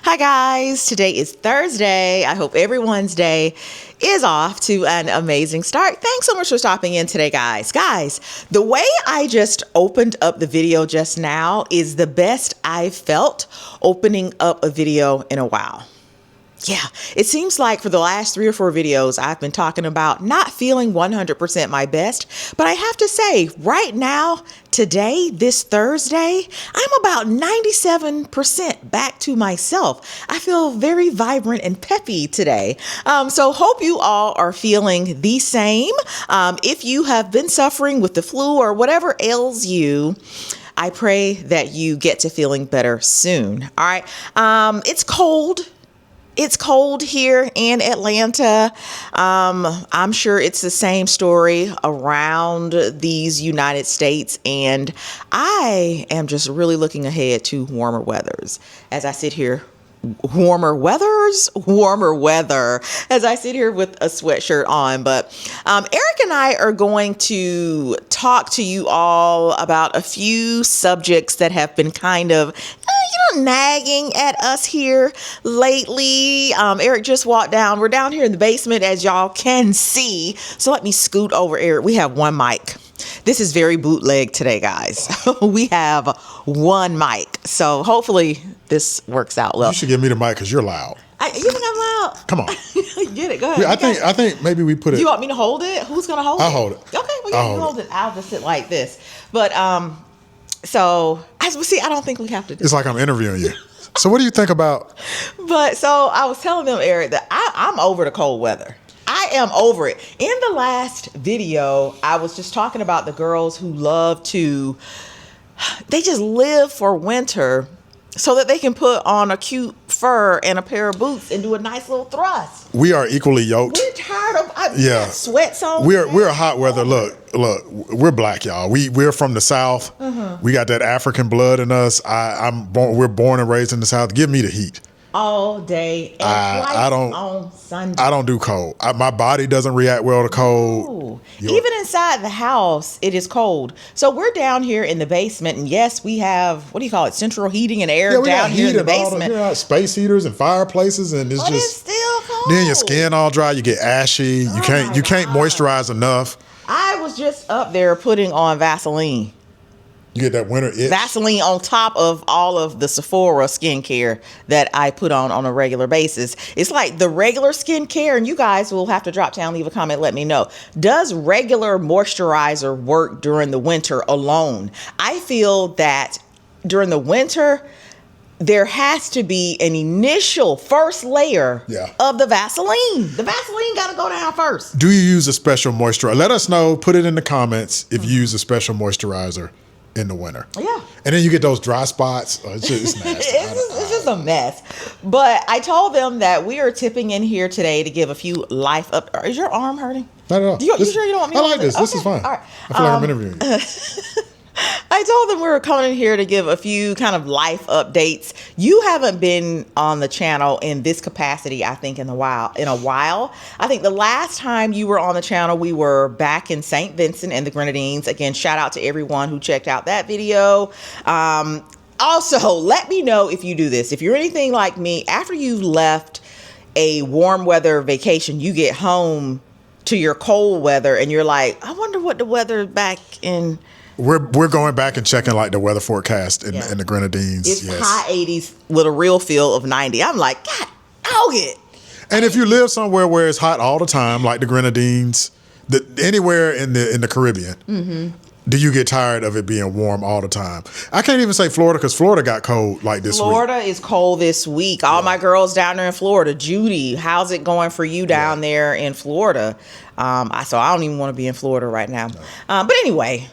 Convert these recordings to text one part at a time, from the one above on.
Hi guys, today is Thursday. I hope everyone's day is off to an amazing start. Thanks so much for stopping in today, guys. Guys, the way I just opened up the video just now is the best I've felt opening up a video in a while. Yeah, it seems like for the last 3 or 4 videos, I've been talking about not feeling 100% my best. But I have to say, right now, today, this Thursday, I'm about 97% back to myself. I feel very vibrant and peppy today. So hope you all are feeling the same. If you have been suffering with the flu or whatever ails you, I pray that you get to feeling better soon. All right. It's cold. It's cold here in Atlanta. I'm sure it's the same story around these United States. And I am just really looking ahead to warmer weathers as I sit here. Warmer weather as I sit here with a sweatshirt on. But Erik and I are going to talk to you all about a few subjects that have been kind of nagging at us here lately. Erik just walked down. We're down here in the basement, as y'all can see. So let me scoot over, Erik. We have one mic. This is very bootleg today, guys. We have one mic. So hopefully this works out well. You should give me the mic because you're loud. You think I'm loud? Come on. Get it. Go ahead. I think maybe we put it. You want me to hold it? Who's going to hold it? I'll hold it. Okay, well, you hold it. I'll just sit like this. But so as we see, I don't think we have to do It's like I'm interviewing you. So what do you think about? But so I was telling them, Erik, that I'm over the cold weather. I am over it. In the last video, I was just talking about the girls who love to, they just live for winter so that they can put on a cute fur and a pair of boots and do a nice little thrust. We are equally yoked. We're tired of sweats on. We're hot weather. Look, we're black, y'all. We're from the South. We got that African blood in us. We're born and raised in the South. Give me the heat. All day and on Sunday. I don't do cold. My body doesn't react well to cold. Even inside the house, it is cold. So we're down here in the basement, and yes, we have, what do you call it, central heating and air down here in the basement. We got space heaters and fireplaces, and it's it's still cold. Then your skin all dry. You get ashy. You can't moisturize enough. I was just up there putting on Vaseline. You get that winter itch. Vaseline on top of all of the Sephora skincare that I put on a regular basis. It's like the regular skincare, and you guys will have to drop down, leave a comment, let me know. Does regular moisturizer work during the winter alone? I feel that during the winter, there has to be an initial first layer of the Vaseline. The Vaseline got to go down first. Do you use a special moisturizer? Let us know. Put it in the comments if you use a special moisturizer in the winter. Yeah. And then you get those dry spots. Oh, it's nasty. It's just a mess. But I told them that we are tipping in here today to give a few life up. Is your arm hurting? Not at all. You sure you don't want me to I like this. Okay. This is fine. All right. I feel like I'm interviewing you. I told them we were coming in here to give a few kind of life updates. You haven't been on the channel in this capacity, I think, in a while. I think the last time you were on the channel, we were back in St. Vincent and the Grenadines. Again, shout out to everyone who checked out that video. Also, let me know if you do this. If you're anything like me, after you've left a warm weather vacation, you get home to your cold weather and you're like, I wonder what the weather back in... We're going back and checking like the weather forecast in the Grenadines. It's high 80s with a real feel of 90. I'm like, God, dog it. And if you live somewhere where it's hot all the time, like the Grenadines, anywhere in the Caribbean, do you get tired of it being warm all the time? I can't even say Florida because Florida got cold like this week. Florida is cold this week. All my girls down there in Florida. Judy, how's it going for you down there in Florida? So I don't even want to be in Florida right now. No. But anyway,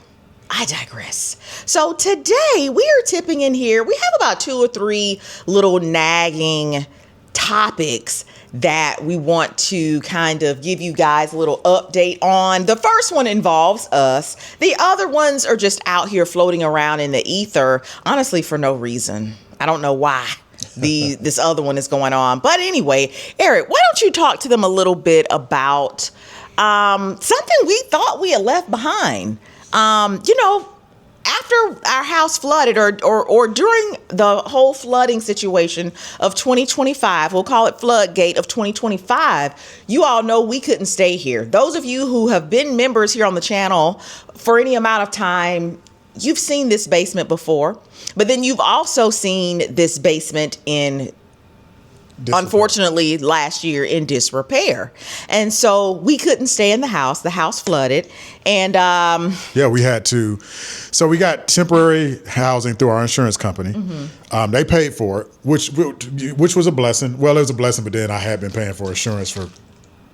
I digress. So today we are tipping in here. We have about 2 or 3 little nagging topics that we want to kind of give you guys a little update on. The first one involves us. The other ones are just out here floating around in the ether, honestly, for no reason. I don't know why this other one is going on. But anyway, Erik, why don't you talk to them a little bit about something we thought we had left behind. After after our house flooded or during the whole flooding situation of 2025, we'll call it Floodgate of 2025, you all know we couldn't stay here. Those of you who have been members here on the channel for any amount of time, you've seen this basement before, but then you've also seen this basement in unfortunately last year in disrepair. And so we couldn't stay in the house. The house flooded. And yeah, we had to. So we got temporary housing through our insurance company. They paid for it, which was a blessing. Well, it was a blessing, but then I had been paying for insurance for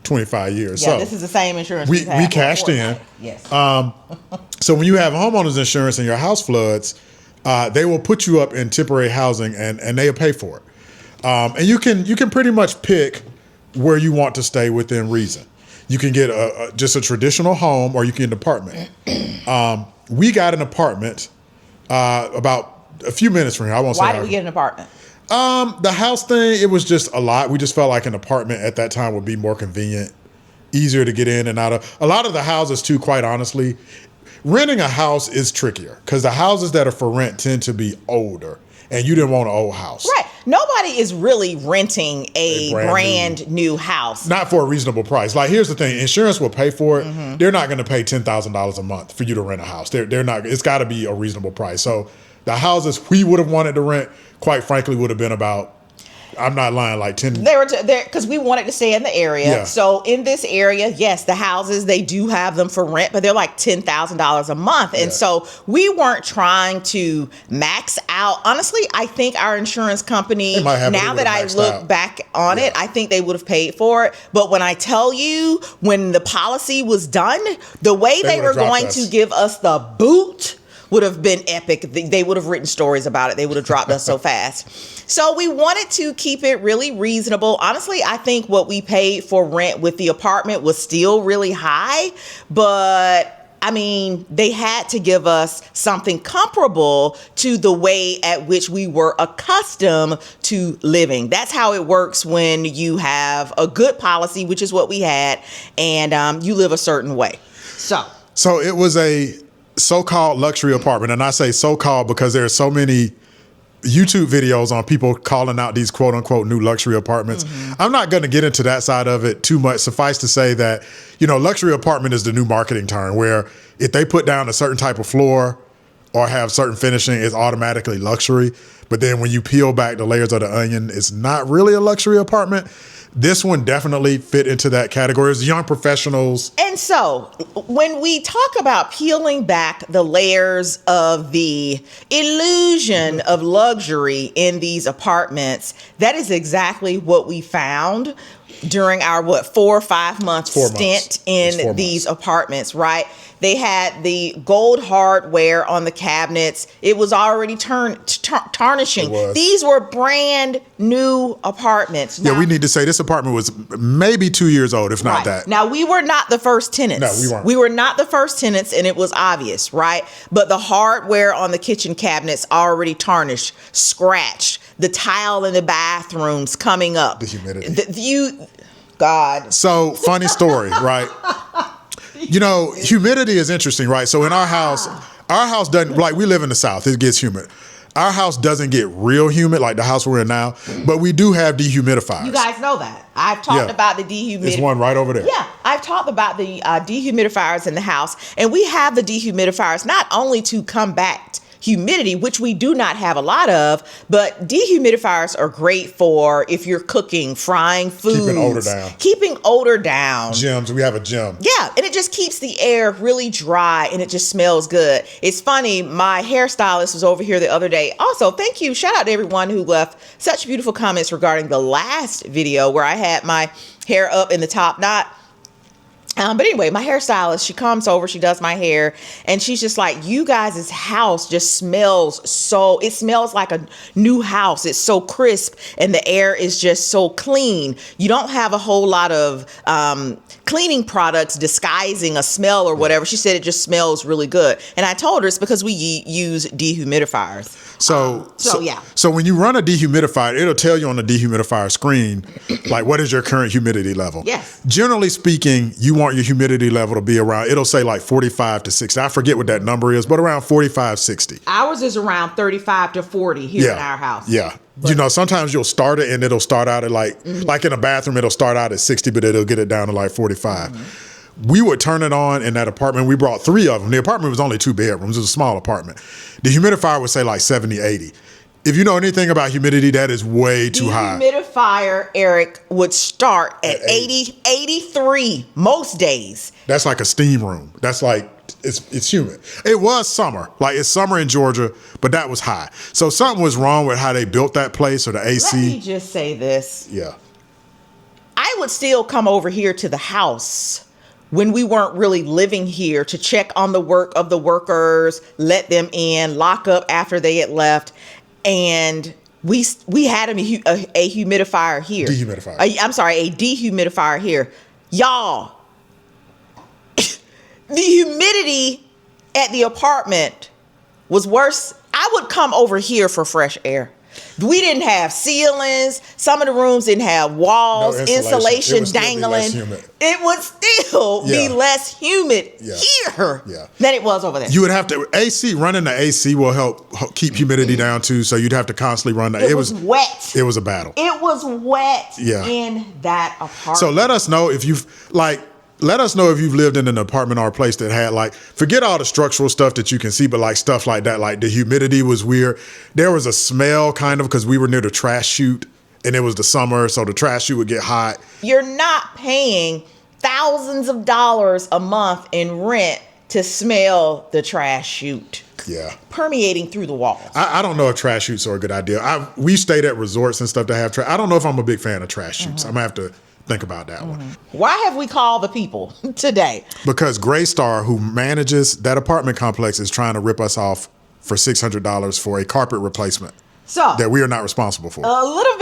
25 years. Yeah, so this is the same insurance we cashed in. Yes. So when you have homeowners insurance and your house floods, they will put you up in temporary housing and they'll pay for it. And you can pretty much pick where you want to stay within reason. You can get just a traditional home, or you can get an apartment. We got an apartment about a few minutes from here. I won't say. Why did we get an apartment? The house thing, it was just a lot. We just felt like an apartment at that time would be more convenient, easier to get in and out of. A lot of the houses too, quite honestly, renting a house is trickier because the houses that are for rent tend to be older, and you didn't want an old house. Right. Nobody is really renting a brand new house. Not for a reasonable price. Like, here's the thing. Insurance will pay for it. They're not going to pay $10,000 a month for you to rent a house. They're not. It's got to be a reasonable price. So the houses we would have wanted to rent, quite frankly, would have been about, I'm not lying, like 10. They were there because we wanted to stay in the area. Yeah. So in this area, yes, the houses, they do have them for rent, but they're like $10,000 a month. And so we weren't trying to max out. Honestly, I think our insurance company, now that I look back on it, I think they would have paid for it. But when I tell you, when the policy was done, the way they were going to give us the boot would have been epic. They would have written stories about it. They would have dropped us so fast. So we wanted to keep it really reasonable. Honestly, I think what we paid for rent with the apartment was still really high, but I mean, they had to give us something comparable to the way at which we were accustomed to living. That's how it works when you have a good policy, which is what we had, and you live a certain way. So it was a so-called luxury apartment, and I say so-called because there are so many YouTube videos on people calling out these quote-unquote new luxury apartments. I'm not going to get into that side of it too much. Suffice to say that, luxury apartment is the new marketing term, where if they put down a certain type of floor or have certain finishing, it's automatically luxury. But then when you peel back the layers of the onion, it's not really a luxury apartment. This one definitely fit into that category. It's young professionals. And so when we talk about peeling back the layers of the illusion of luxury in these apartments, that is exactly what we found during our 4 or 5 months stint in these apartments, right? They had the gold hardware on the cabinets. It was already tarnishing. These were brand new apartments. Yeah, we need to say this apartment was maybe 2 years old, if not that. Now, we were not the first tenants. No, we weren't. We were not the first tenants, and it was obvious, right? But the hardware on the kitchen cabinets already tarnished, scratched. The tile in the bathrooms coming up. The humidity. God. So, funny story, right? Humidity is interesting, right? So in our house doesn't, like, we live in the South, it gets humid. Our house doesn't get real humid like the house we're in now, but we do have dehumidifiers. You guys know that. I've talked about the dehumidifiers. There's one right over there. Yeah, I've talked about the dehumidifiers in the house, and we have the dehumidifiers not only to combat humidity, which we do not have a lot of, but dehumidifiers are great for if you're cooking, frying foods. Keeping odor down. Gyms, we have a gym. Yeah, and it just keeps the air really dry and it just smells good. It's funny, my hairstylist was over here the other day. Also, thank you. Shout out to everyone who left such beautiful comments regarding the last video where I had my hair up in the top knot. But anyway, my hairstylist, she comes over, she does my hair, and she's just like, you guys' house just smells it smells like a new house. It's so crisp and the air is just so clean. You don't have a whole lot of cleaning products disguising a smell or whatever. She said it just smells really good. And I told her it's because we use dehumidifiers. So when you run a dehumidifier, it'll tell you on the dehumidifier screen, like, what is your current humidity level? Yes. Generally speaking, you want want your humidity level to be around, it'll say like 45 to 60. I forget what that number is, but around 45, 60. Ours is around 35 to 40 here in our house. Yeah. You know, sometimes you'll start it and it'll start out at like in a bathroom, it'll start out at 60, but it'll get it down to like 45. We would turn it on in that apartment. We brought 3 of them. The apartment was only 2 bedrooms. It was a small apartment. The humidifier would say like 70, 80. If you know anything about humidity, that is way too high. The humidifier, Eric, would start at 80, 83 most days. That's like a steam room. That's like, it's humid. It was summer. Like, it's summer in Georgia, but that was high. So something was wrong with how they built that place or the AC. Let me just say this. Yeah. I would still come over here to the house when we weren't really living here to check on the work of the workers, let them in, lock up after they had left. And we had a humidifier here. Dehumidifier. A dehumidifier here. Y'all, the humidity at the apartment was worse. I would come over here for fresh air. We didn't have ceilings. Some of the rooms didn't have walls, insulation dangling. It would still be less humid here than it was over there. You would have to, running the AC will help keep humidity down too, so you'd have to constantly run that. It was wet. It was a battle. It was wet in that apartment. So let us know if you've lived in an apartment or a place that had like, forget all the structural stuff that you can see, but like stuff like that, like the humidity was weird. There was a smell kind of because we were near the trash chute and it was the summer, so the trash chute would get hot. You're not paying thousands of dollars a month in rent to smell the trash chute. Yeah. Permeating through the walls. I don't know if trash chutes are a good idea. We stayed at resorts and stuff that have trash. I don't know if I'm a big fan of trash chutes. I'm going to have to think about that one. Why have we called the people today? Because Greystar, who manages that apartment complex, is trying to rip us off for $600 for a carpet replacement. So that we are not responsible for. A little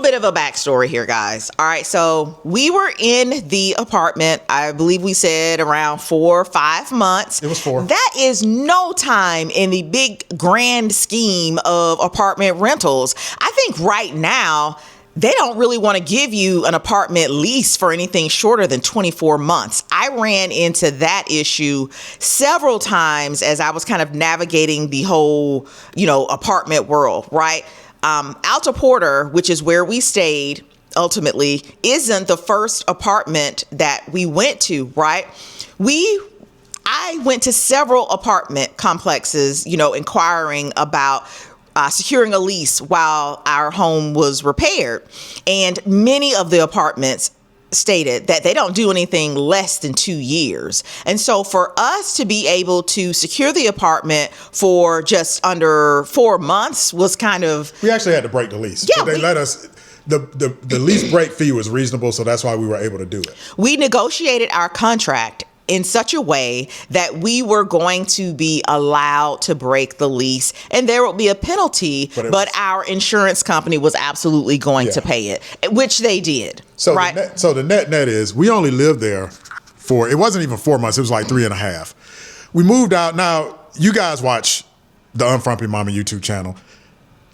bit of a backstory here, guys. All right, so we were in the apartment, I believe we said around 4 or 5 months. It was 4. That is no time in the big grand scheme of apartment rentals. I think right now they don't really want to give you an apartment lease for anything shorter than 24 months. I ran into that issue several times as I was kind of navigating the whole, apartment world, right? Alta Porter, which is where we stayed ultimately, isn't the first apartment that we went to, right? I went to several apartment complexes, inquiring about securing a lease while our home was repaired. And many of the apartments stated that they don't do anything less than 2 years. And so for us to be able to secure the apartment for just under 4 months was kind of... We actually had to break the lease. Yeah, but they let us... The lease break fee was reasonable, so that's why we were able to do it. We negotiated our contract in such a way that we were going to be allowed to break the lease and there will be a penalty, but our insurance company was absolutely going to pay it, which they did. So right? The net is we only lived there for, it wasn't even 4 months, it was like 3.5. We moved out. Now, you guys watch the Unfrumpy Mommy YouTube channel.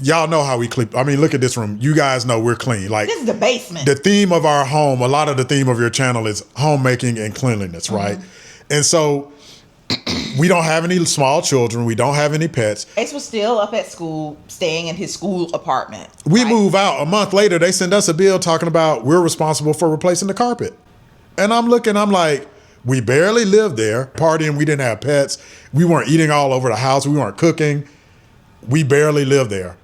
Y'all know how we clean. I mean, look at this room. You guys know we're clean. Like, this is the basement. The theme of our home, a lot of the theme of your channel is homemaking and cleanliness, right? And so we don't have any small children. We don't have any pets. Ace was still up at school, staying in his school apartment. We move out. A month later, they send us a bill talking about we're responsible for replacing the carpet. And I'm like, we barely lived there, partying. We didn't have pets. We weren't eating all over the house. We weren't cooking. We barely lived there.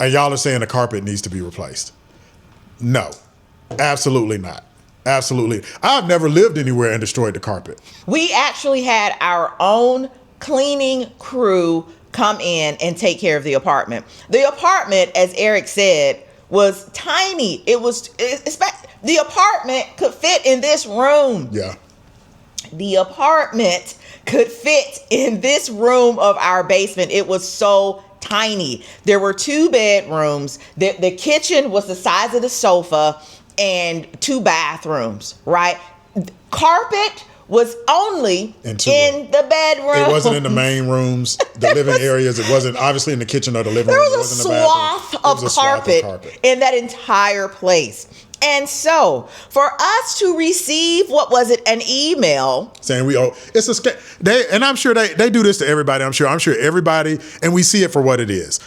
And y'all are saying the carpet needs to be replaced. No, absolutely not. Absolutely. I've never lived anywhere and destroyed the carpet. We actually had our own cleaning crew come in and take care of the apartment. The apartment, as Eric said, was tiny. The apartment could fit in this room. Yeah. The apartment could fit in this room of our basement. It was so tiny. There were 2 bedrooms. The kitchen was the size of the sofa and 2 bathrooms, right? Carpet was only in the bedroom. It wasn't in the main rooms, the living areas. It wasn't obviously in the kitchen or the living room. There was a swath of carpet in that entire place. And so, for us to receive, what was it, an email saying we owe, it's a scam. And I'm sure they do this to everybody. I'm sure everybody, and we see it for what it is.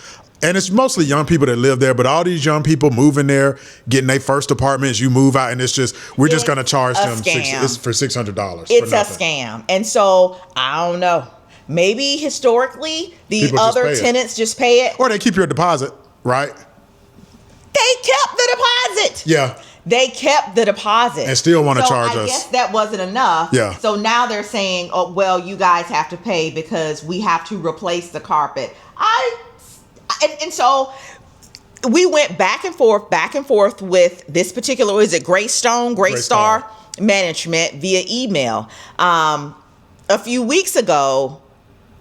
And it's mostly young people that live there, but all these young people moving there, getting their first apartments, you move out, and it's just, we're just going to charge them it's for $600. It's a scam. And so, I don't know. Maybe historically, the other tenants just pay it. Or they keep your deposit, right? They kept the deposit. Yeah. They kept the deposit. And still want to charge us. I guess that wasn't enough. Yeah. So now they're saying, oh, well, you guys have to pay because we have to replace the carpet. And so we went back and forth with this particular, is it Greystar Management via email. A few weeks ago,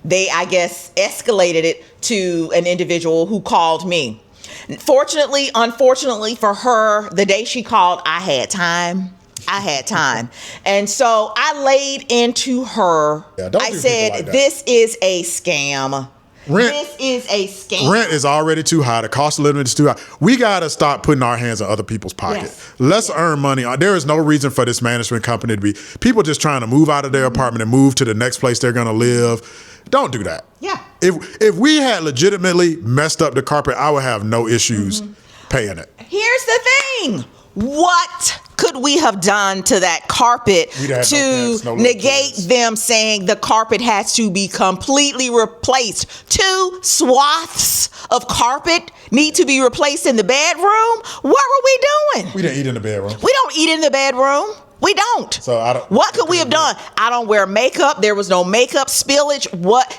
they, I guess, escalated it to an individual who called me. Unfortunately for her, the day she called, I had time. And so I laid into her. I said, this is a scam. This is a scam. Rent is already too high. The cost of living is too high. We got to stop putting our hands in other people's pockets. Let's earn money. There is no reason for this management company to be people just trying to move out of their apartment and move to the next place they're going to live. Don't do that. Yeah. If we had legitimately messed up the carpet, I would have no issues paying it. Here's the thing. What could we have done to that carpet to negate them saying the carpet has to be completely replaced? 2 swaths of carpet need to be replaced in the bedroom? What were we doing? We didn't eat in the bedroom. We don't eat in the bedroom. We don't. So what could we have done? I don't wear makeup. There was no makeup spillage.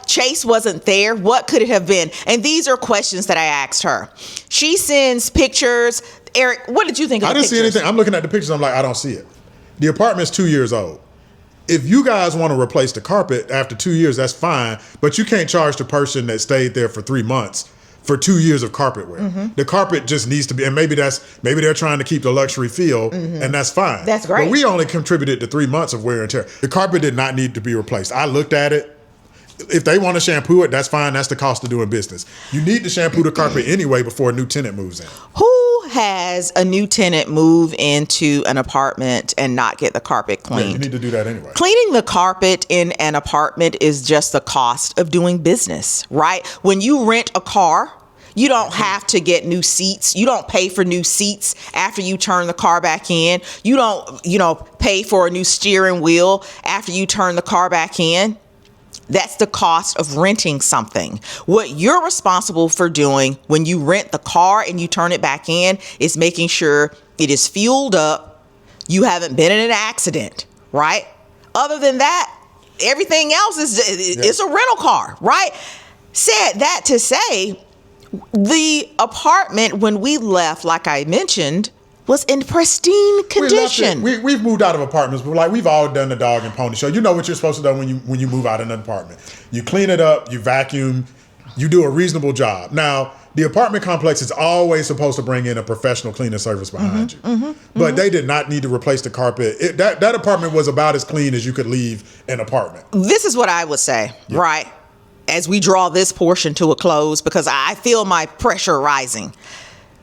Chase wasn't there. What could it have been? And these are questions that I asked her. She sends pictures. Eric, what did you think of the pictures? I didn't see anything. I'm looking at the pictures. I'm like, I don't see it. The apartment's 2 years old. If you guys want to replace the carpet after 2 years, that's fine. But you can't charge the person that stayed there for 3 months for 2 years of carpet wear. The carpet just needs to be, and maybe they're trying to keep the luxury feel, and that's fine. That's great. But we only contributed to 3 months of wear and tear. The carpet did not need to be replaced. I looked at it. If they want to shampoo it, that's fine. That's the cost of doing business. You need to shampoo the carpet anyway before a new tenant moves in. Who has a new tenant move into an apartment and not get the carpet cleaned? Yeah, you need to do that anyway. Cleaning the carpet in an apartment is just the cost of doing business, right? When you rent a car, you don't have to get new seats. You don't pay for new seats after you turn the car back in. You don't, pay for a new steering wheel after you turn the car back in. That's the cost of renting something. What you're responsible for doing when you rent the car and you turn it back in is making sure it is fueled up. You haven't been in an accident, right? Other than that, everything else is a rental car, right? Said that to say, the apartment when we left, like I mentioned, was in pristine condition. We've moved out of apartments, but we've all done the dog and pony show. You know what you're supposed to do when you move out of an apartment. You clean it up, you vacuum, you do a reasonable job. Now, the apartment complex is always supposed to bring in a professional cleaning service behind you. But they did not need to replace the carpet. That apartment was about as clean as you could leave an apartment. This is what I would say, right? As we draw this portion to a close, because I feel my pressure rising.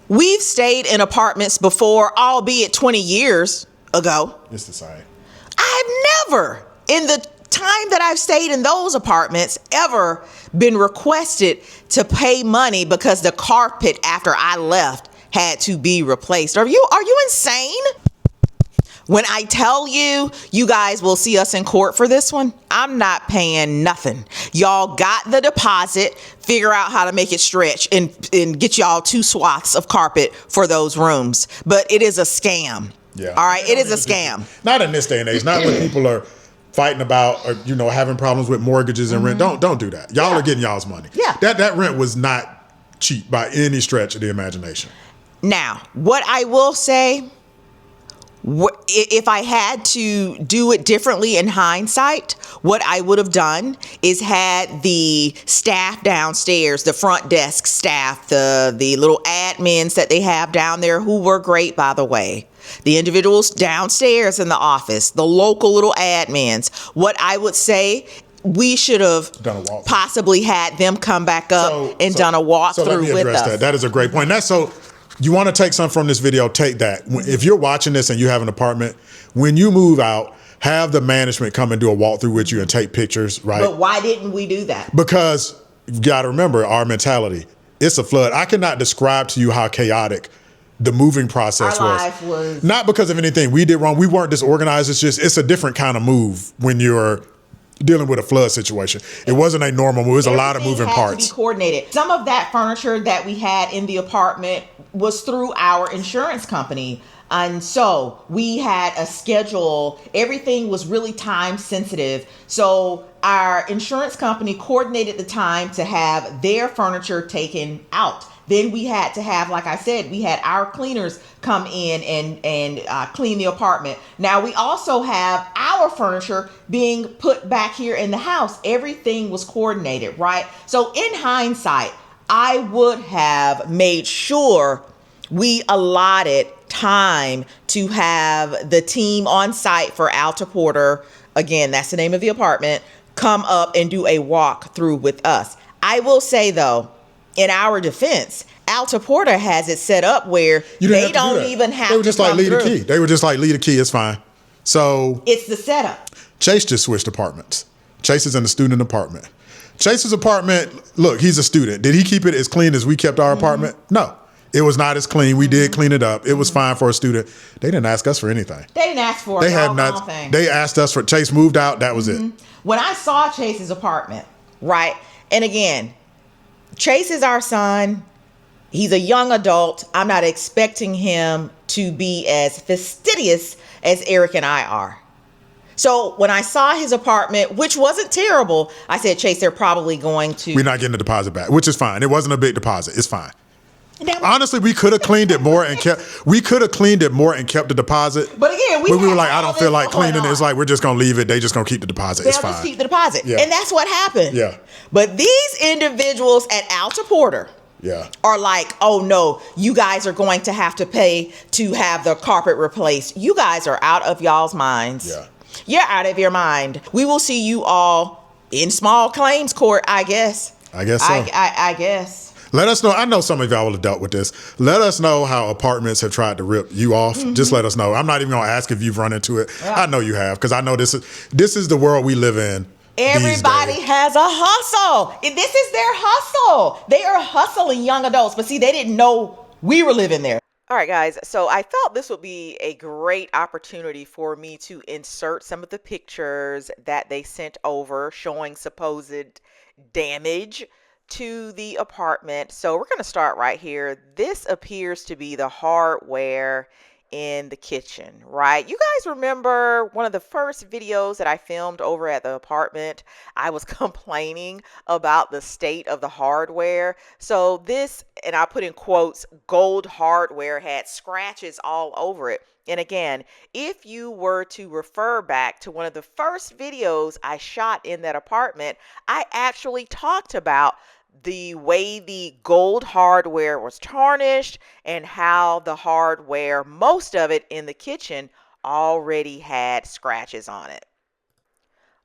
We've stayed in apartments before, albeit 20 years ago. It's the same. I've never, in the time that I've stayed in those apartments, ever been requested to pay money because the carpet after I left had to be replaced. Are you insane? When I tell you, you guys will see us in court for this one, I'm not paying nothing. Y'all got the deposit, figure out how to make it stretch and get y'all 2 swaths of carpet for those rooms. But it is a scam. Yeah. All right, it is a scam. Not in this day and age. Not when people are fighting about or having problems with mortgages and rent. Don't do that. Y'all are getting y'all's money. Yeah. That rent was not cheap by any stretch of the imagination. Now, what I will say, if I had to do it differently in hindsight, what I would have done is had the staff downstairs, the front desk staff, the little admins that they have down there, who were great, by the way. The individuals downstairs in the office, the local little admins. What I would say, we should have possibly had them come back up and done a walkthrough with us. That is a great point. You want to take something from this video, take that. If you're watching this and you have an apartment, when you move out, have the management come and do a walkthrough with you and take pictures, right? But why didn't we do that? Because you got to remember our mentality. It's a flood. I cannot describe to you how chaotic the moving process Our life was not because of anything we did wrong. We weren't disorganized. It's a different kind of move when you're dealing with a flood situation. It wasn't a normal move. It was a lot of moving had parts. To be coordinated. Some of that furniture that we had in the apartment was through our insurance company. And so we had a schedule. Everything was really time sensitive. So our insurance company coordinated the time to have their furniture taken out. Then we had to have, like I said, we had our cleaners come in and clean the apartment. Now we also have our furniture being put back here in the house. Everything was coordinated, right? So in hindsight, I would have made sure we allotted time to have the team on site for Alta Porter, again, that's the name of the apartment, come up and do a walkthrough with us. I will say though, in our defense, Alta Porter has it set up where they don't even have to. They were just like, leave the key. They were just like, leave the key, it's fine. So it's the setup. Chase just switched apartments. Chase is in the student apartment. Chase's apartment, look, he's a student. Did he keep it as clean as we kept our apartment? No. It was not as clean. We did clean it up. It was fine for a student. They didn't ask us for anything. They didn't ask for anything. They asked us for, Chase moved out. That was it. When I saw Chase's apartment, right? And again, Chase is our son. He's a young adult. I'm not expecting him to be as fastidious as Erik and I are. So when I saw his apartment, which wasn't terrible, I said, Chase, they're probably going to. We're not getting the deposit back, which is fine. It wasn't a big deposit. It's fine. Honestly, we could have cleaned it more and kept. We could have cleaned it more and kept the deposit. But again, we were like, I don't feel like cleaning it. It's like we're just gonna leave it. They just gonna keep the deposit. It's fine. They'll just keep the deposit, and that's what happened. Yeah. But these individuals at Alta Porter, are like, oh no, you guys are going to have to pay to have the carpet replaced. You guys are out of y'all's minds. Yeah. You're out of your mind. We will see you all in small claims court, I guess. I guess so. I guess. Let us know. I know some of y'all will have dealt with this. Let us know how apartments have tried to rip you off. Just let us know. I'm not even going to ask if you've run into it. Yeah. I know you have, because I know this is the world we live in. Everybody has a hustle. This is their hustle. They are hustling young adults. But see, they didn't know we were living there. All right, guys. So I felt this would be a great opportunity for me to insert some of the pictures that they sent over showing supposed damage to the apartment. So we're going to start right here. This appears to be the hardware in the kitchen, right? You guys remember one of the first videos that I filmed over at the apartment? I was complaining about the state of the hardware. So this, and I put in quotes, gold hardware had scratches all over it. And again, if you were to refer back to one of the first videos I shot in that apartment, I actually talked about the way the gold hardware was tarnished and how the hardware, most of it in the kitchen, already had scratches on it.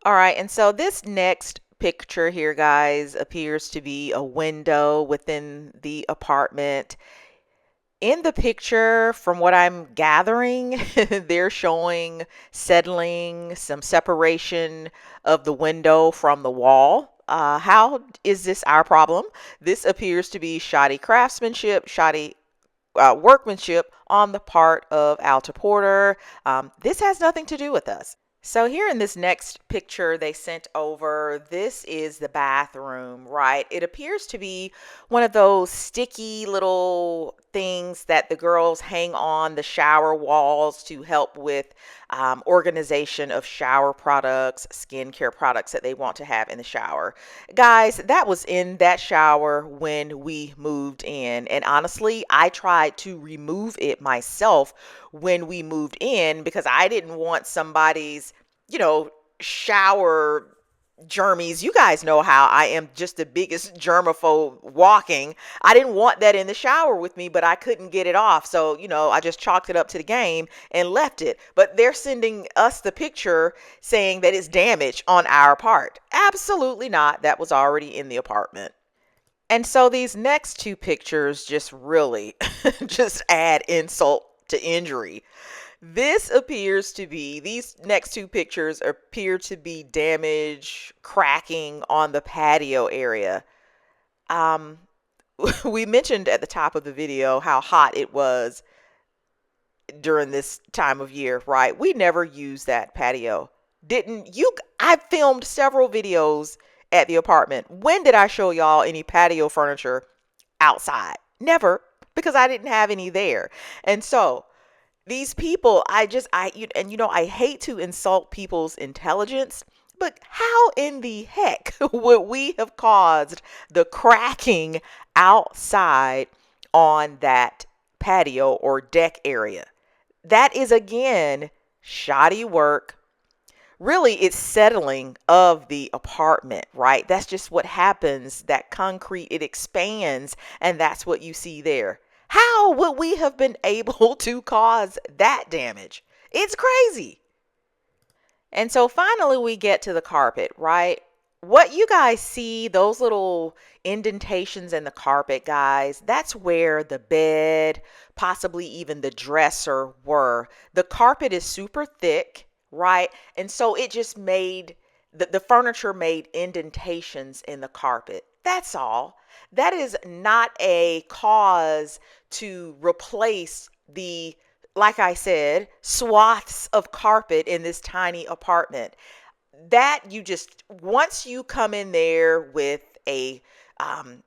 All right, and so this next picture here, guys, appears to be a window within the apartment. In the picture, from what I'm gathering, they're showing settling, some separation of the window from the wall. How is this our problem? This appears to be shoddy craftsmanship, shoddy workmanship on the part of Alta Porter. This has nothing to do with us. So here in this next picture they sent over, this is the bathroom, right? It appears to be one of those sticky little things that the girls hang on the shower walls to help with organization of shower products, skincare products that they want to have in the shower. Guys, that was in that shower when we moved in. And honestly, I tried to remove it myself when we moved in because I didn't want somebody's, shower germies. You guys know how I am just the biggest germaphobe walking. I didn't want that in the shower with me, but I couldn't get it off. So, I just chalked it up to the game and left it. But they're sending us the picture saying that it's damage on our part. Absolutely not. That was already in the apartment. And so these next two pictures just really just add insult to injury. These next two pictures appear to be damage, cracking on the patio area. Um, we mentioned at the top of the video how hot it was during this time of year, right? We never used that patio. Didn't you? I filmed several videos at the apartment. When did I show y'all any patio furniture outside? Never, because I didn't have any there. And so these people, I hate to insult people's intelligence, but how in the heck would we have caused the cracking outside on that patio or deck area? That is, again, shoddy work. Really, it's settling of the apartment, right? That's just what happens. That concrete, it expands, and that's what you see there. How would we have been able to cause that damage? It's crazy. And so finally we get to the carpet, right? What you guys see, those little indentations in the carpet, guys, that's where the bed, possibly even the dresser were. The carpet is super thick, right? And so it just made the furniture made indentations in the carpet. That's all. That is not a cause to replace the, like I said, swaths of carpet in this tiny apartment. That you just, once you come in there with a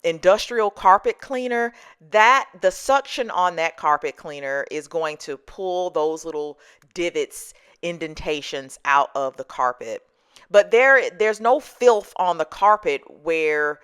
industrial carpet cleaner, that the suction on that carpet cleaner is going to pull those little divots, indentations out of the carpet. But there's no filth on the carpet where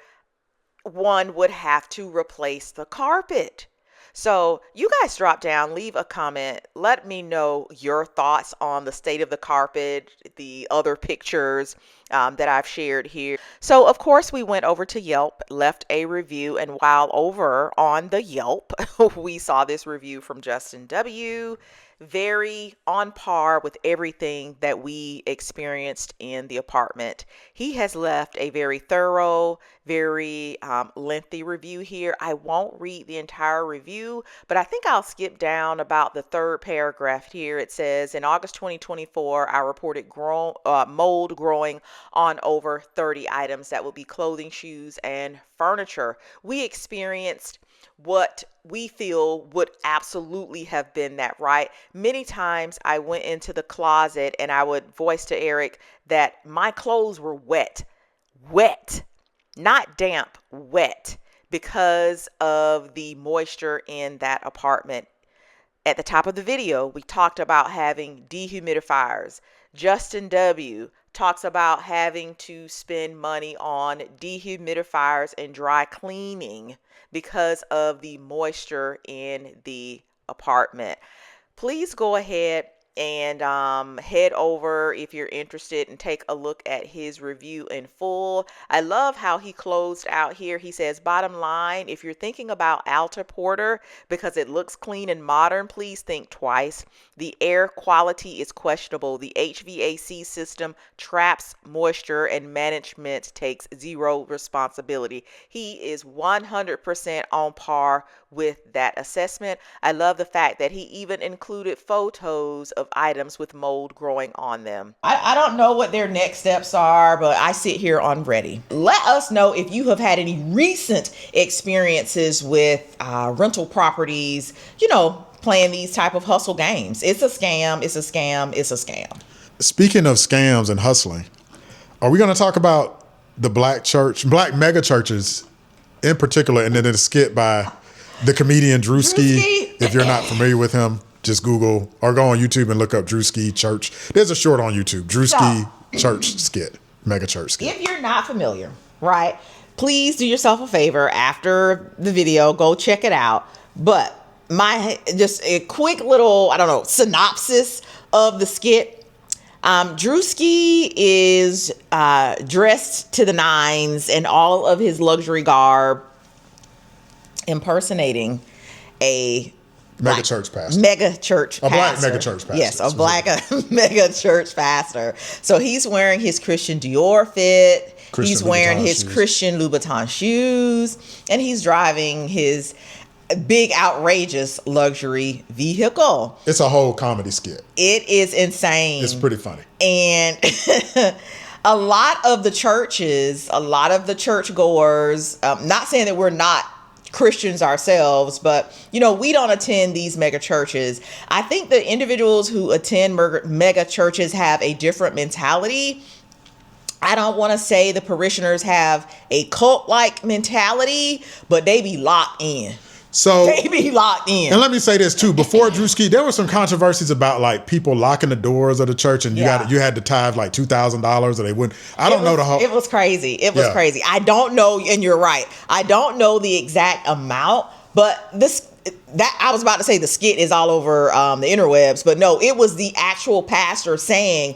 one would have to replace the carpet. So you guys drop down, leave a comment, let me know your thoughts on the state of the carpet, the other pictures that I've shared here. So of course we went over to Yelp, left a review, and while over on the Yelp, we saw this review from Justin W. Very on par with everything that we experienced in the apartment. He has left a very thorough, very lengthy review here. I won't read the entire review, but I think I'll skip down about the third paragraph here. It says, in August 2024, I reported mold growing on over 30 items that would be clothing, shoes, and furniture. We experienced what we feel would absolutely have been that, right? Many times I went into the closet and I would voice to Erik that my clothes were wet, not damp, wet, because of the moisture in that apartment. At the top of the video, we talked about having dehumidifiers. Justin W. talks about having to spend money on dehumidifiers and dry cleaning because of the moisture in the apartment. Please go ahead and head over if you're interested and take a look at his review in full. I love how he closed out here. He says, bottom line, if you're thinking about Alta Porter because it looks clean and modern, please think twice. The air quality is questionable. The HVAC system traps moisture and management takes zero responsibility. He is 100% on par with that assessment. I love the fact that he even included photos of items with mold growing on them. I don't know what their next steps are, but I sit here on ready. Let us know if you have had any recent experiences with rental properties, playing these type of hustle games. It's a scam. It's a scam. It's a scam. Speaking of scams and hustling, are we going to talk about the black mega churches in particular, and then a skit by the comedian Drewski? If you're not familiar with him, just Google or go on YouTube and look up Drewski Church. There's a short on YouTube, Drewski Church skit, mega church skit. If you're not familiar, right, please do yourself a favor after the video, go check it out. But just a quick little, synopsis of the skit. Drewski is dressed to the nines in all of his luxury garb, impersonating a mega church pastor. Black mega church pastor. Yes, a black mega church pastor. So he's wearing his Christian Dior fit. Christian He's wearing Louboutin his shoes. Christian Louboutin shoes, and he's driving his big, outrageous luxury vehicle. It's a whole comedy skit. It is insane. It's pretty funny. And a lot of the churches, a lot of the churchgoers, not saying that we're not Christians ourselves, but we don't attend these mega churches. I think the individuals who attend mega churches have a different mentality. I don't want to say the parishioners have a cult-like mentality, but they be locked in. So They be locked in. And let me say this too. Before Drewski, there were some controversies about like people locking the doors of the church, and you had to tithe like $2,000, or they wouldn't. I don't know the whole. It was crazy. It was crazy. I don't know, and you're right. I don't know the exact amount, but that I was about to say the skit is all over the interwebs, but no, it was the actual pastor saying,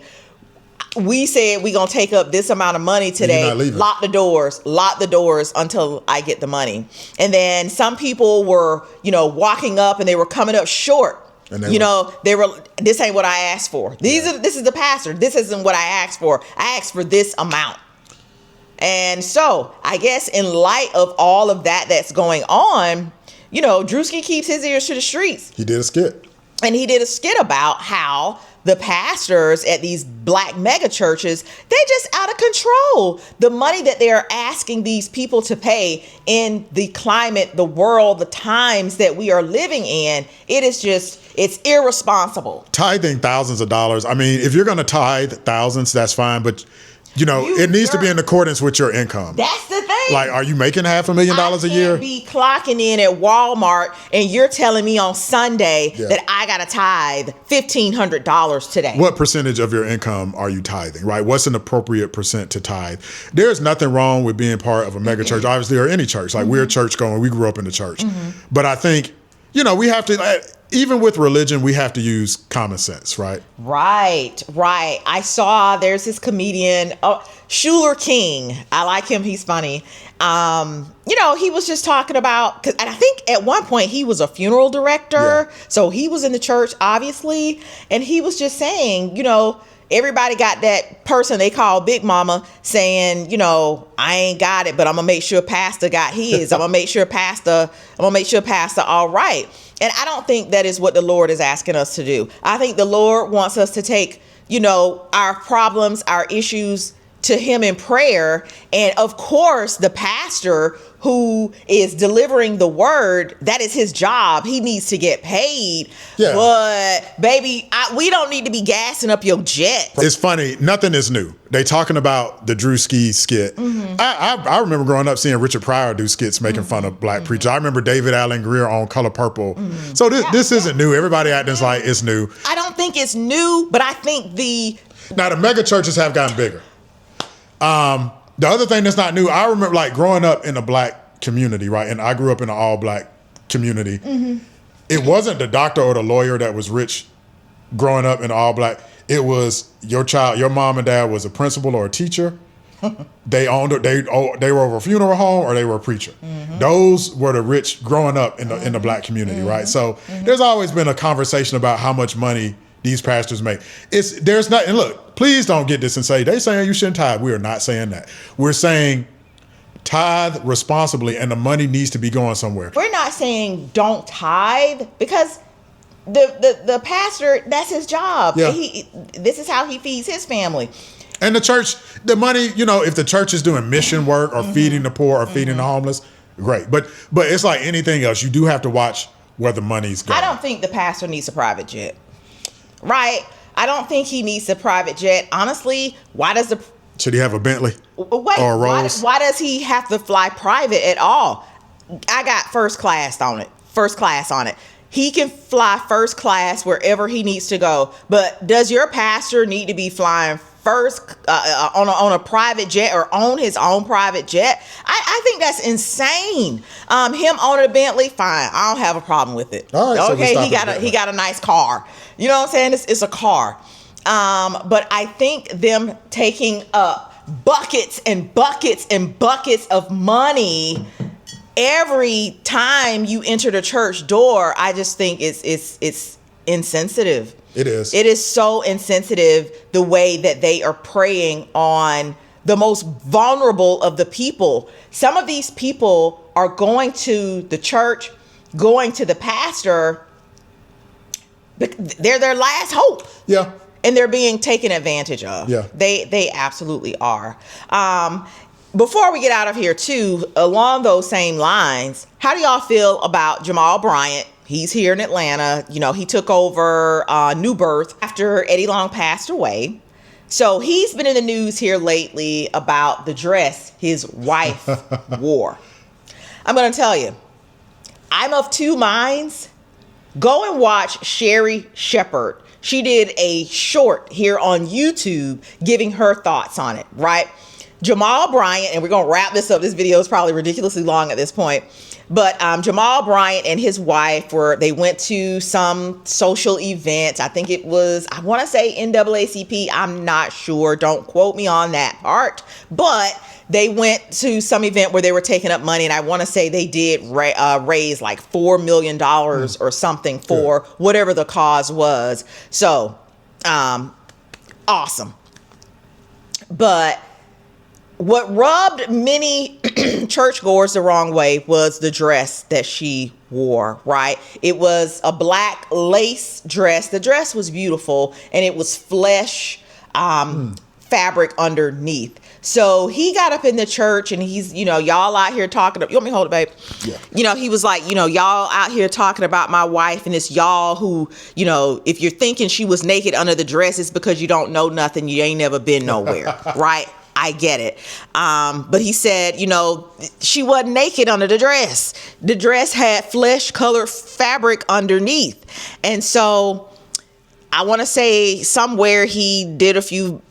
we said we're going to take up this amount of money today. Lock the doors until I get the money. And then some people were, walking up and they were coming up short. And they were, this ain't what I asked for. This is the pastor. This isn't what I asked for. I asked for this amount. And so I guess in light of all of that's going on, Drewski keeps his ears to the streets. He did a skit. And he did a skit about how the pastors at these black mega churches, they're just out of control. The money that they are asking these people to pay in the climate, the world, the times that we are living in, it's irresponsible. Tithing thousands of dollars. I mean, if you're going to tithe thousands, that's fine. But it needs to be in accordance with your income. That's the thing. Like, are you making $500,000 a year? I can't be clocking in at Walmart and you're telling me on Sunday that I got to tithe $1,500 today. What percentage of your income are you tithing, right? What's an appropriate percent to tithe? There's nothing wrong with being part of a mega church, obviously, or any church. Like, we're church going. We grew up in the church. But I think, we have to... even with religion, we have to use common sense, right? Right. I saw there's this comedian, Schuler King. I like him. He's funny. He was just talking about, and I think at one point he was a funeral director. Yeah. So he was in the church, obviously. And he was just saying, everybody got that person they call Big Mama saying, I ain't got it, but I'm going to make sure Pastor got his. I'm going to make sure Pastor all right. And I don't think that is what the Lord is asking us to do. I think the Lord wants us to take, our problems, our issues to him in prayer. And of course, the pastor who is delivering the word, that is his job. He needs to get paid. Yeah. But baby, we don't need to be gassing up your jet. It's funny. Nothing is new. They talking about the Drewski skit. I remember growing up seeing Richard Pryor do skits making fun of black preachers. I remember David Allen Greer on Color Purple. So this isn't new. Everybody acting like it's new. I don't think it's new, but I think now the mega churches have gotten bigger. The other thing that's not new, I remember like growing up in a black community, right? And I grew up in an all black community. It wasn't the doctor or the lawyer that was rich growing up in all black. It was your child, your mom and dad was a principal or a teacher. They owned it. They were over a funeral home or they were a preacher. Those were the rich growing up in the black community, right? So there's always been a conversation about how much money these pastors make. There's not, and look, please don't get this and say, they saying you shouldn't tithe. We are not saying that. We're saying tithe responsibly and the money needs to be going somewhere. We're not saying don't tithe because the pastor, that's his job. Yeah. This is how he feeds his family. And the church, the money, if the church is doing mission work or feeding the poor or feeding the homeless, great. But it's like anything else. You do have to watch where the money's going. I don't think the pastor needs a private jet. Right. I don't think he needs a private jet. Honestly, should he have a Bentley or a Rolls? Why does he have to fly private at all? I got first class on it. He can fly first class wherever he needs to go. But does your pastor need to be flying first on a private jet or own his own private jet? I think that's insane. Him owning a Bentley, fine. I don't have a problem with it. All right, okay, so he got a nice car. You know what I'm saying? It's a car. But I think them taking up buckets and buckets and buckets of money every time you enter the church door, I just think it's insensitive. It is. It is so insensitive the way that they are preying on the most vulnerable of the people. Some of these people are going to the church, going to the pastor. They're their last hope. Yeah. And they're being taken advantage of. Yeah. They absolutely are. Before we get out of here, too, along those same lines, how do y'all feel about Jamal Bryant? He's here in Atlanta. You know, he took over New Birth after Eddie Long passed away. So he's been in the news here lately about the dress his wife wore. I'm going to tell you, I'm of two minds. Go and watch Sherry Shepherd. She did a short here on YouTube giving her thoughts on it, right? Jamal Bryant, and we're going to wrap this up. This video is probably ridiculously long at this point. But Jamal Bryant and his wife they went to some social event. I think it was, I want to say NAACP. I'm not sure. Don't quote me on that part. But they went to some event where they were taking up money. And I want to say they did raise like $4 million or something for whatever the cause was. So, awesome. But what rubbed many churchgoers the wrong way was the dress that she wore, right? It was a black lace dress. The dress was beautiful, and it was flesh fabric underneath. So he got up in the church, and he's, y'all out here talking. You want me to hold it, babe? Yeah. He was like, y'all out here talking about my wife, and it's y'all who, if you're thinking she was naked under the dress, it's because you don't know nothing. You ain't never been nowhere, right? I get it. But he said, she wasn't naked under the dress. The dress had flesh colored fabric underneath. And so I want to say somewhere he did a few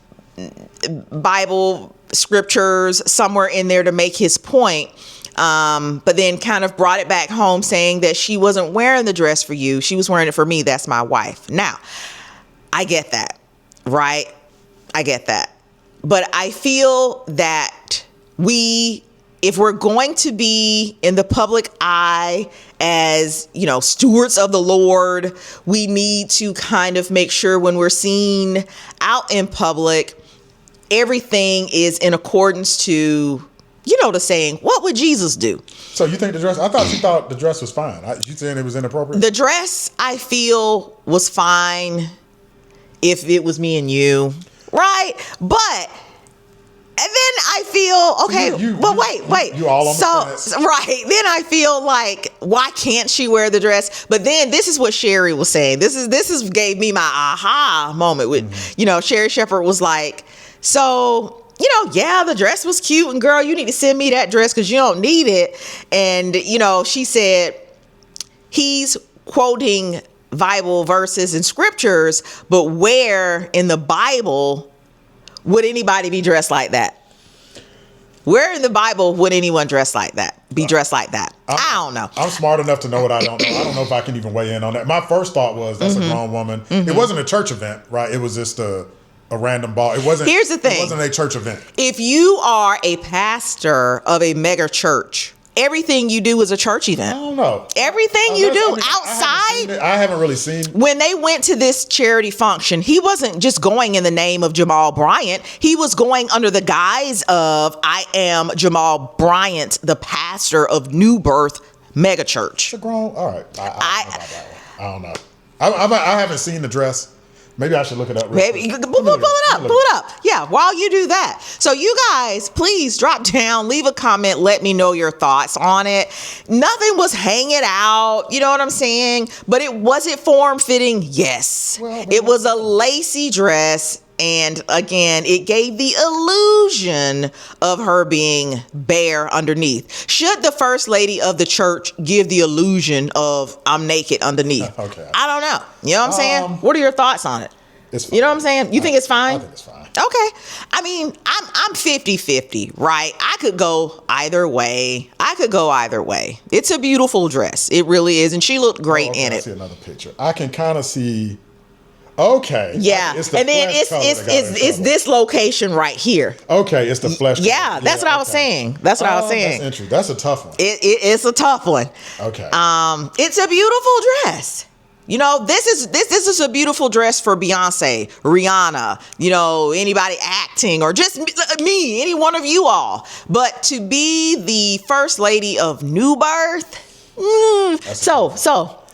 Bible scriptures somewhere in there to make his point. But then kind of brought it back home saying that she wasn't wearing the dress for you. She was wearing it for me. That's my wife. Now, I get that, right? I get that. But I feel that if we're going to be in the public eye as, stewards of the Lord, we need to kind of make sure when we're seen out in public, everything is in accordance to, the saying, what would Jesus do? So you think I thought you thought the dress was fine. You saying it was inappropriate? The dress, I feel, was fine if it was me and you. Right. But, and then I feel, okay, wait. You all on the fence. Right. Then I feel like, why can't she wear the dress? But then this is what Sherry was saying. This is gave me my aha moment with, Sherry Shepherd was like, so, the dress was cute, and girl, you need to send me that dress because you don't need it. And, she said he's quoting Bible verses and scriptures, but where in the Bible would anybody be dressed like that? Where in the Bible would anyone dressed like that? Dressed like that? I don't know. I'm smart enough to know what I don't know. I don't know if I can even weigh in on that. My first thought was that's a grown woman. It wasn't a church event, right? It was just a random ball. It wasn't. Here's the thing. It wasn't a church event. If you are a pastor of a mega church, everything you do is a church event. I don't know. Everything you do outside. I haven't really seen. When they went to this charity function, he wasn't just going in the name of Jamal Bryant. He was going under the guise of, I am Jamal Bryant, the pastor of New Birth Mega Church. It's a grown. All right. I don't know. I haven't seen the dress. Maybe I should look it up. Maybe pull it up. Yeah, while you do that. So you guys, please drop down, leave a comment, let me know your thoughts on it. Nothing was hanging out, you know what I'm saying? But was it form fitting? Yes. It was a lacy dress. And again, it gave the illusion of her being bare underneath. Should the first lady of the church give the illusion of I'm naked underneath? Okay. I don't know. You know what I'm saying? What are your thoughts on it? It's fine. You know what I'm saying? You think it's fine? I think it's fine. Okay. I mean, I'm 50-50, right? I could go either way. It's a beautiful dress. It really is. And she looked great in it. I see another picture. I can kind of see. Okay. Yeah. And then it's this location right here. Okay. It's the flesh. Yeah. That's what I was saying. That's interesting. That's a tough one. It's a tough one. Okay. It's a beautiful dress. You know, this is a beautiful dress for Beyonce, Rihanna, you know, anybody acting, or just me, any one of you all. But to be the first lady of new birth, so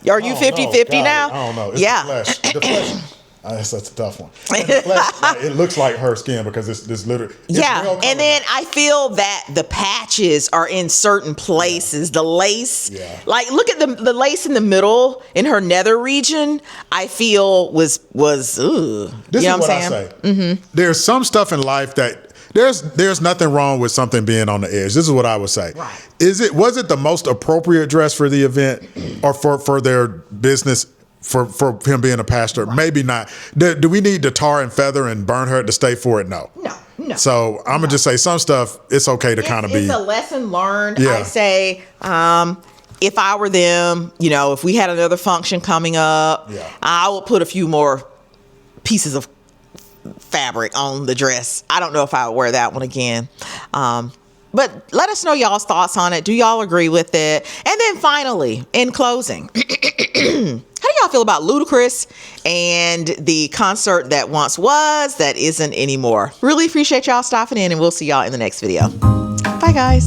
are you 50-50 now? I don't know. It's yeah. the flesh. That's such a tough one. And the flesh, it looks like her skin because it's literally. Yeah, and then I feel that the patches are in certain places. Yeah. The lace, like look at the lace in the middle in her nether region. I feel was This you know is what I saying? say. Mm-hmm. There's some stuff in life that there's nothing wrong with something being on the edge. This is what I would say. Right. Was it the most appropriate dress for the event or for their business? For him being a pastor, right. Maybe not. Do we need to tar and feather and burn her at the stake for it? No. So I'm gonna just say some stuff. It's okay to kind of be. It's a lesson learned. Yeah. I say, if I were them, you know, if we had another function coming up, I would put a few more pieces of fabric on the dress. I don't know if I would wear that one again. But let us know y'all's thoughts on it. Do y'all agree with it? And then finally, in closing, how do y'all feel about Ludacris and the concert that once was, that isn't anymore? Really appreciate y'all stopping in, and we'll see y'all in the next video. Bye, guys.